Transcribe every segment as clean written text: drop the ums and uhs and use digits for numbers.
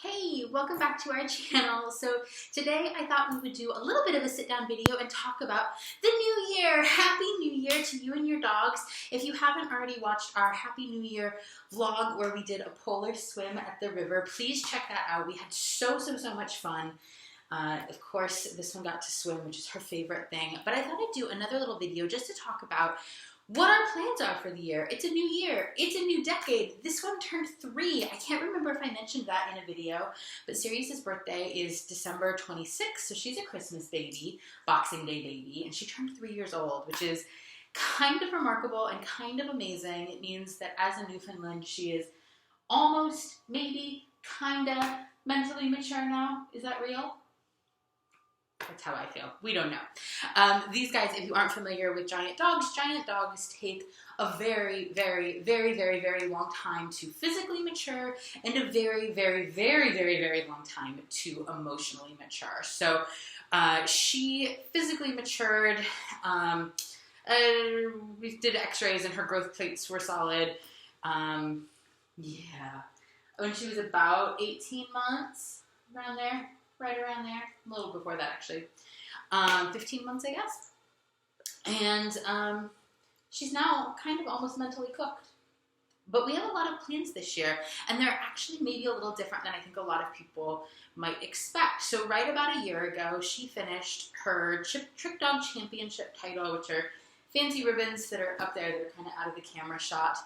Hey, welcome back to our channel. So today I thought we would do a little bit of a sit down video and talk about the new year. Happy New Year to you and your dogs. If you haven't already watched our Happy New Year vlog where we did a polar swim at the river, please check that out. We had so much fun. Of course, this one got to swim, which is her favorite thing. But I thought I'd do another little video just to talk about what our plans are for the year. It's a new year. It's a new decade. This one turned 3. I can't remember if I mentioned that in a video, but Sirius's birthday is December 26th, so she's a Christmas baby, Boxing Day baby, and she turned 3 years old, which is kind of remarkable and kind of amazing. It means that as a Newfoundland, she is almost, maybe, kinda mentally mature now. Is that real? That's how I feel. We don't know. These guys, if you aren't familiar with giant dogs take a very long time to physically mature and a very long time to emotionally mature. So she physically matured. We did x-rays and her growth plates were solid. Yeah. When she was about 18 months, around there. Right around there, a little before that actually, 15 months I guess, and she's now kind of almost mentally cooked. But we have a lot of plans this year, and they're actually maybe a little different than I think a lot of people might expect. So right about a year ago, she finished her Trick Dog Championship title, which are fancy ribbons that are up there that are kind of out of the camera shot.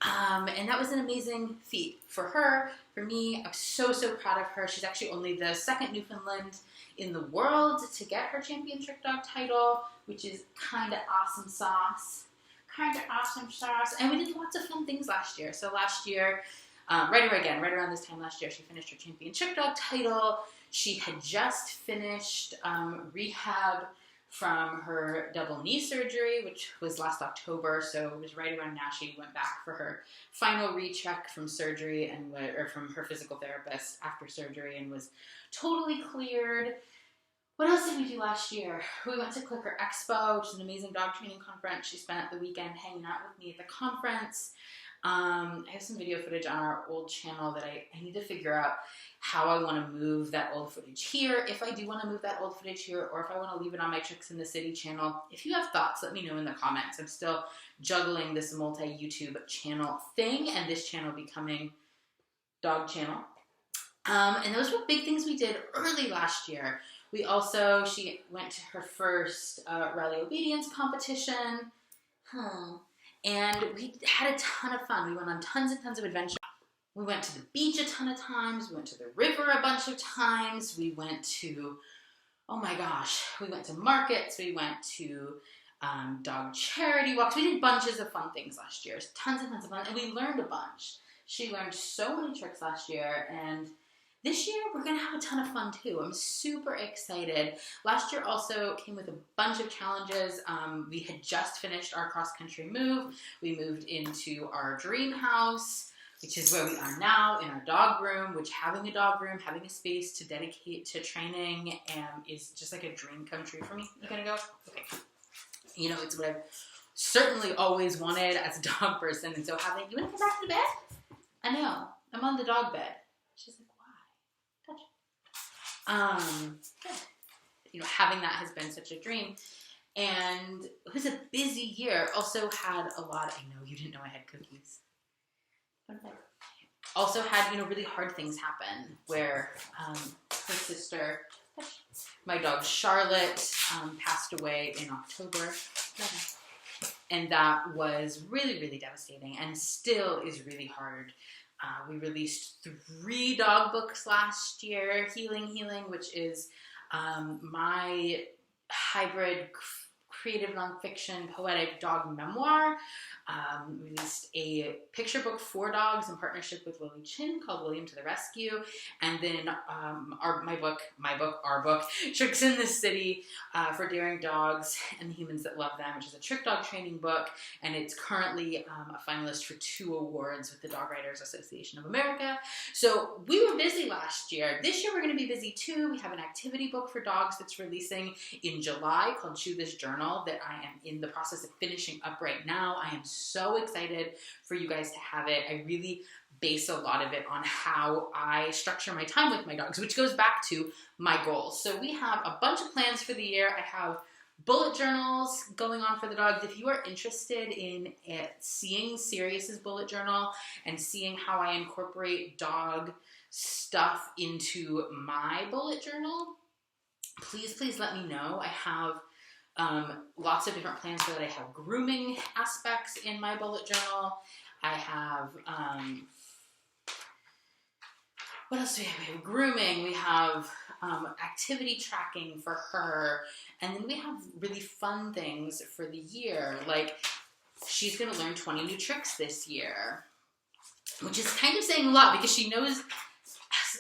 And that was an amazing feat for her, for me. I'm so proud of her. She's actually only the second Newfoundland in the world to get her champion trick dog title, which is kind of awesome sauce. And we did lots of fun things last year. So last year, right around this time last year, she finished her champion trick dog title. She had just finished rehab from her double knee surgery, which was last October, so it was right around now she went back for her final recheck from surgery or from her physical therapist after surgery and was totally cleared. What else did we do last year? We went to Clicker Expo, which is an amazing dog training conference. She spent the weekend hanging out with me at the conference. I have some video footage on our old channel that I need to figure out how I want to move that old footage here, if I do want to move that old footage here, or if I want to leave it on my Tricks in the City channel. If you have thoughts, let me know in the comments. I'm still juggling this multi-YouTube channel thing and this channel becoming dog channel. And those were big things we did early last year. She went to her first rally obedience competition. And we had a ton of fun. We went on tons and tons of adventures. We went to the beach a ton of times. We went to the river a bunch of times. We went to, oh my gosh, we went to markets. We went to dog charity walks. We did bunches of fun things last year. Tons and tons of fun. And we learned a bunch. She learned so many tricks last year. And this year, we're going to have a ton of fun too. I'm super excited. Last year also came with a bunch of challenges. We had just finished our cross-country move. We moved into our dream house, which is where we are now, in our dog room, which having a dog room, having a space to dedicate to training is just like a dream come true for me. You gonna go? Okay. You know, it's what I've certainly always wanted as a dog person. And so you want to come back to bed? I know. I'm on the dog bed. She's like, you know, having that has been such a dream, and it was a busy year. Also had a lot. I know you didn't know I had cookies. Also had, you know, really hard things happen where her sister, my dog Charlotte, passed away in October, and that was really devastating, and still is really hard. We released 3 dog books last year. Healing, which is my hybrid creative nonfiction poetic dog memoir. Released a picture book for dogs in partnership with Willie Chin called William to the Rescue. And then our book, Tricks in the City for Daring Dogs and the Humans That Love Them, which is a trick dog training book. And it's currently a finalist for 2 awards with the Dog Writers Association of America. So we were busy last year. This year we're going to be busy too. We have an activity book for dogs that's releasing in July called Chew This Journal that I am in the process of finishing up right now. I am so excited for you guys to have it. I really base a lot of it on how I structure my time with my dogs, which goes back to my goals. So we have a bunch of plans for the year. I have bullet journals going on for the dogs. If you are interested in seeing Sirius's bullet journal and seeing how I incorporate dog stuff into my bullet journal, please let me know. I have lots of different plans for that. I have grooming aspects in my bullet journal. I have, what else do we have? We have grooming. We have activity tracking for her. And then we have really fun things for the year. Like, she's going to learn 20 new tricks this year, which is kind of saying a lot because she knows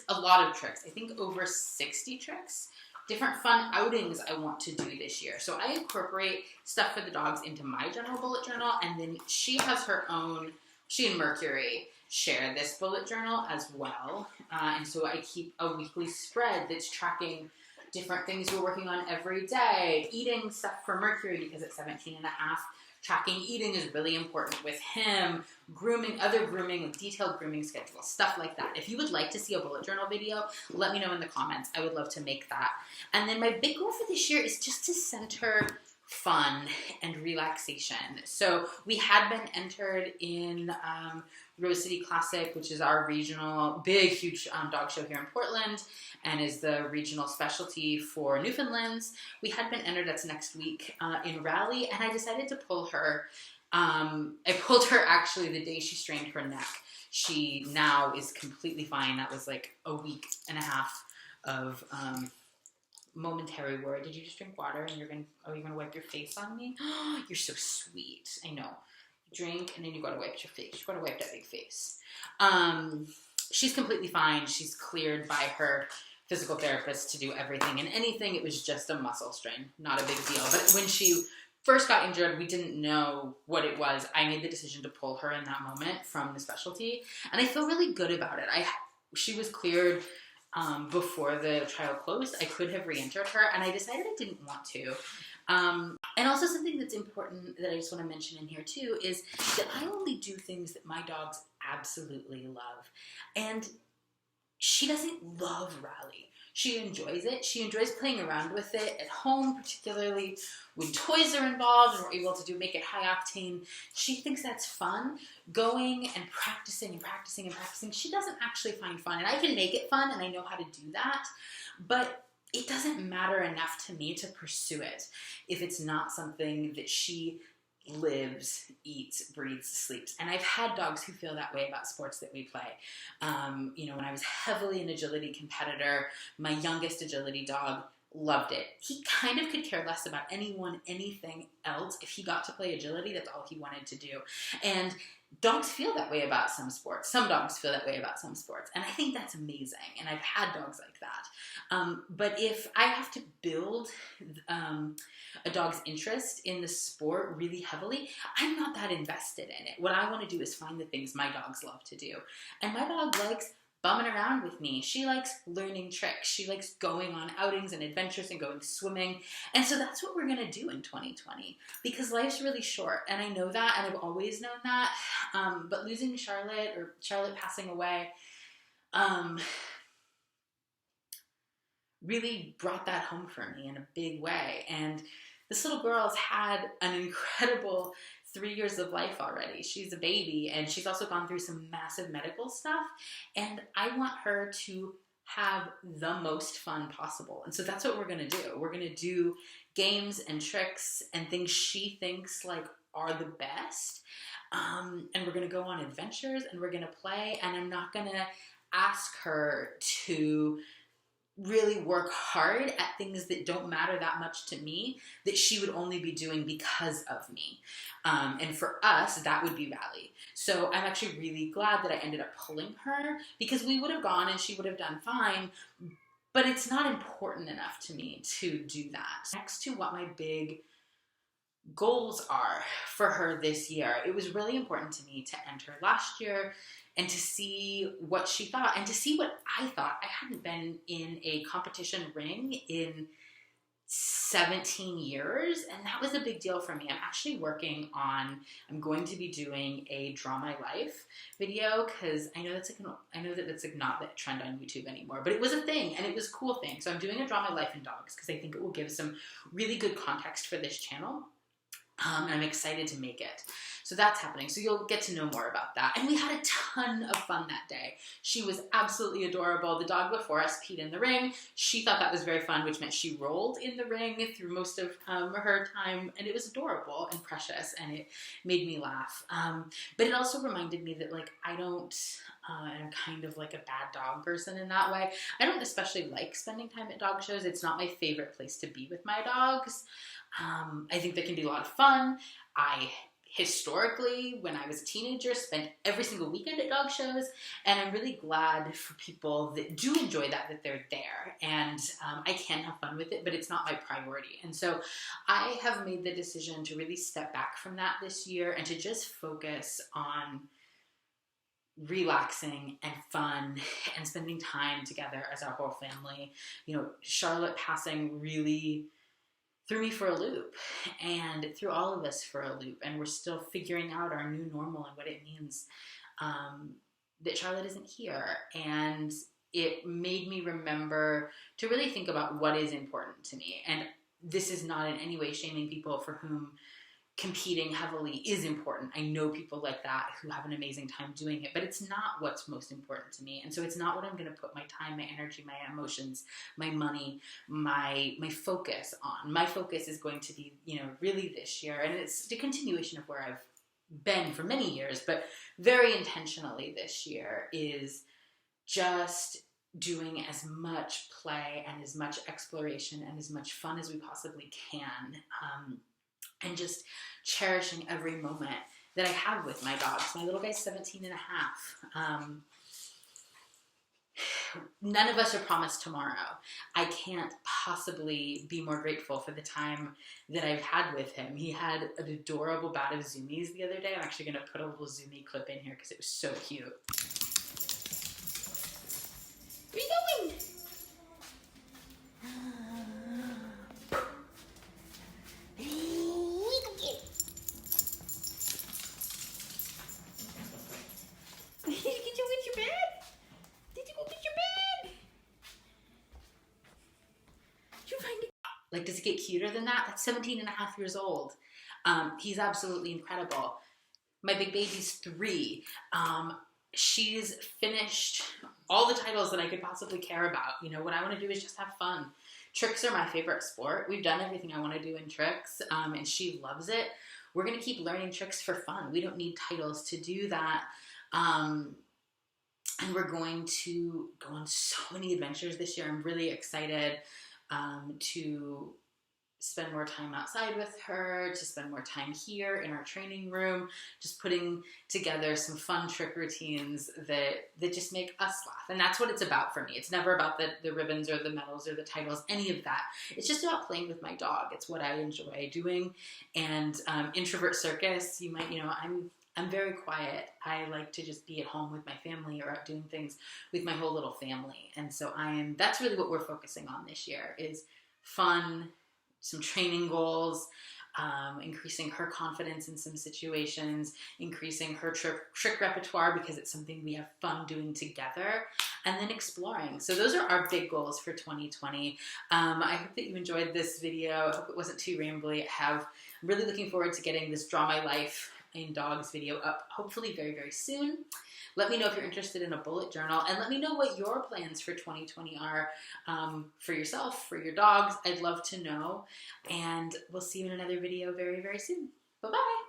a lot of tricks. I think over 60 tricks. Different fun outings I want to do this year. So I incorporate stuff for the dogs into my general bullet journal, and then she has her own, she and Mercury share this bullet journal as well. And so I keep a weekly spread that's tracking different things we're working on every day. Eating stuff for Mercury because at 17 and a half, tracking eating is really important with him. Grooming, other grooming, detailed grooming schedules, stuff like that. If you would like to see a bullet journal video, let me know in the comments. I would love to make that. And then my big goal for this year is just to center fun and relaxation. So we had been entered in Rose City Classic, which is our regional, big, huge dog show here in Portland, and is the regional specialty for Newfoundlands. We had been entered, that's next week, in Raleigh, and I decided to pull her. I pulled her actually the day she strained her neck. She now is completely fine. That was like a week and a half of momentary worry. Did you just drink water and you're gonna wipe your face on me? You're so sweet. I know. Drink and then you gotta wipe your face. You gotta wipe that big face. She's completely fine. She's cleared by her physical therapist to do everything and anything. It was just a muscle strain, not a big deal. But when she first got injured, we didn't know what it was. I made the decision to pull her in that moment from the specialty, and I feel really good about it. She was cleared before the trial closed. I could have re-entered her, and I decided I didn't want to. And also something that's important that I just want to mention in here too is that I only do things that my dogs absolutely love. And she doesn't love Raleigh. She enjoys it. She enjoys playing around with it at home, particularly when toys are involved and we're able to make it high octane. She thinks that's fun. Going and practicing and practicing and practicing, she doesn't actually find fun. And I can make it fun and I know how to do that, but it doesn't matter enough to me to pursue it if it's not something that she lives, eats, breathes, sleeps. And I've had dogs who feel that way about sports that we play. When I was heavily an agility competitor, my youngest agility dog loved it. He kind of could care less about anything else. If he got to play agility, that's all he wanted to do. And dogs feel that way about some sports. Some dogs feel that way about some sports. And I think that's amazing. And I've had dogs like that. But if I have to build a dog's interest in the sport really heavily, I'm not that invested in it. What I want to do is find the things my dogs love to do. And my dog likes bumming around with me. She likes learning tricks. She likes going on outings and adventures and going swimming. And so that's what we're going to do in 2020 because life's really short. And I know that, and I've always known that. But losing Charlotte passing away, really brought that home for me in a big way. And this little girl's had an incredible 3 years of life already. She's a baby, and she's also gone through some massive medical stuff, and I want her to have the most fun possible. And so that's what we're going to do. We're going to do games and tricks and things she thinks like are the best, and we're going to go on adventures, and we're going to play, and I'm not going to ask her to really work hard at things that don't matter that much to me, that she would only be doing because of me. And for us, that would be Raleigh. So I'm actually really glad that I ended up pulling her because we would have gone and she would have done fine, but it's not important enough to me to do that. Next to what my big goals are for her this year, it was really important to me to enter last year and to see what she thought and to see what I thought. I hadn't been in a competition ring in 17 years, and that was a big deal for me. I'm actually I'm going to be doing a Draw My Life video, because I know that's like not the trend on YouTube anymore, but it was a thing, and it was a cool thing. So I'm doing a Draw My Life in dogs because I think it will give some really good context for this channel. And I'm excited to make it. So that's happening. So you'll get to know more about that. And we had a ton of fun that day. She was absolutely adorable. The dog before us peed in the ring. She thought that was very fun, which meant she rolled in the ring through most of her time. And it was adorable and precious, and it made me laugh. But it also reminded me that, like, I'm kind of like a bad dog person in that way. I don't especially like spending time at dog shows. It's not my favorite place to be with my dogs. I think they can be a lot of fun. I historically, when I was a teenager, spent every single weekend at dog shows, and I'm really glad for people that do enjoy that they're there, and I can have fun with it, but it's not my priority. And so I have made the decision to really step back from that this year and to just focus on relaxing and fun and spending time together as our whole family. You know, Charlotte passing really threw me for a loop, and it threw all of us for a loop, and we're still figuring out our new normal and what it means that Charlotte isn't here. And it made me remember to really think about what is important to me. And this is not in any way shaming people for whom competing heavily is important. I know people like that who have an amazing time doing it, but it's not what's most important to me. And so it's not what I'm going to put my time, my energy, my emotions, my money, my focus on. My focus is going to be, really this year, and it's the continuation of where I've been for many years, but very intentionally this year is just doing as much play and as much exploration and as much fun as we possibly can. And just cherishing every moment that I have with my dogs. My little guy's 17 and a half. None of us are promised tomorrow. I can't possibly be more grateful for the time that I've had with him. He had an adorable bout of zoomies the other day. I'm actually going to put a little zoomie clip in here because it was so cute. Where are you going? Like, does it get cuter than that? That's 17 and a half years old. He's absolutely incredible. My big baby's 3. She's finished all the titles that I could possibly care about. What I want to do is just have fun. Tricks are my favorite sport. We've done everything I want to do in tricks, and she loves it. We're going to keep learning tricks for fun. We don't need titles to do that. And we're going to go on so many adventures this year. I'm really excited to spend more time outside with her, to spend more time here in our training room, just putting together some fun trick routines that just make us laugh. And that's what it's about for me. It's never about the ribbons or the medals or the titles, any of that. It's just about playing with my dog. It's what I enjoy doing. And introvert circus, I'm very quiet. I like to just be at home with my family or out doing things with my whole little family. And so that's really what we're focusing on this year is fun, some training goals, increasing her confidence in some situations, increasing her trick repertoire because it's something we have fun doing together, and then exploring. So those are our big goals for 2020. I hope that you enjoyed this video. I hope it wasn't too rambly. I'm really looking forward to getting this Draw My Life in dogs video up hopefully very, very soon. Let me know if you're interested in a bullet journal, and let me know what your plans for 2020 are for yourself, for your dogs. I'd love to know, and we'll see you in another video very, very soon. Bye-bye.